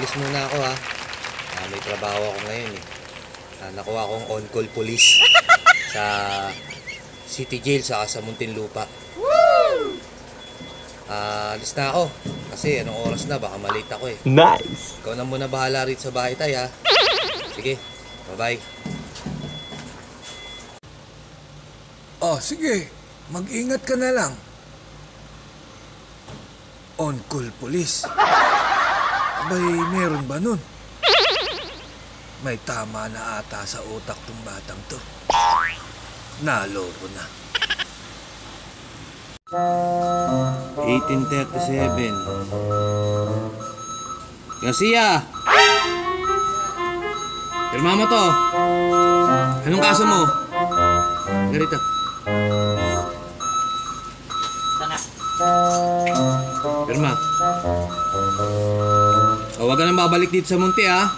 alis muna ako ha. May trabaho ako ngayon eh. Nakuha akong on-call police sa City Jail sa Muntinlupa. Alis na ako. Kasi anong oras na, baka malate ako eh. Nice! Ikaw na muna bahala rito sa bahay tay ha. Sige, bye-bye. Oh, sige. Mag-ingat ka na lang. On-call police. Abay, meron ba nun? May tama na ata sa utak tong batang to. Naloko na. 1837. Garcia! Pirma mo to. Anong kaso mo? Ganito. Pirma. O, wag ka nang babalik dito sa munti, ha?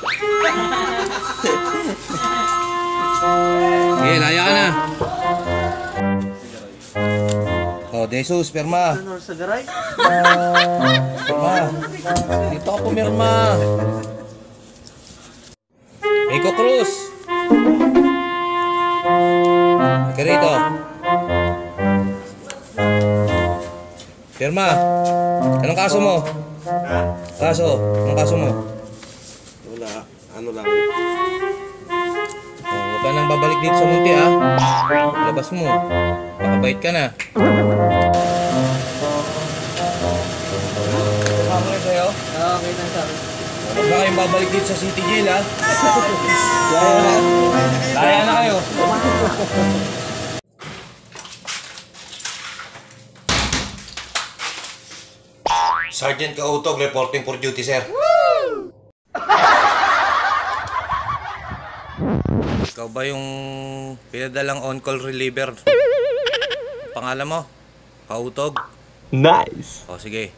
Sige, laya ka na. O, Jesus, pirma. Sa garay? Pirma. Dito ka pumirma. Rico Cruz. Ika rito. Pirma. Anong kaso mo? Anong kaso mo? Wala. Ano lang. Huwag ka nang babalik dito sa munti, ha? Labas mo. Pakabait ka na. Tama rin sa'yo? Okay na sa akin. Huwag na kayong babalik dito sa City Jail, ha? Laya na kayo. Sergeant Kautog, reporting for duty, sir. Ikaw ba yung pinadalang on-call reliever? Pangalan mo? Kautog? Nice! O sige,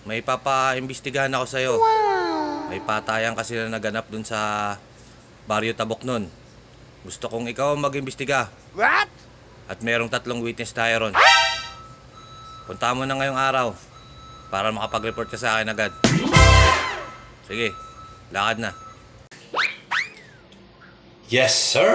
may papaimbestigahan ako sa'yo. May patayan kasi na naganap dun sa Barrio Tabok nun. Gusto kong ikaw mag-imbestiga. What? At merong 3 witness tayo ron. Punta mo na ngayong araw para makapag-report ka sa akin agad. Sige, lakad na. Yes, sir!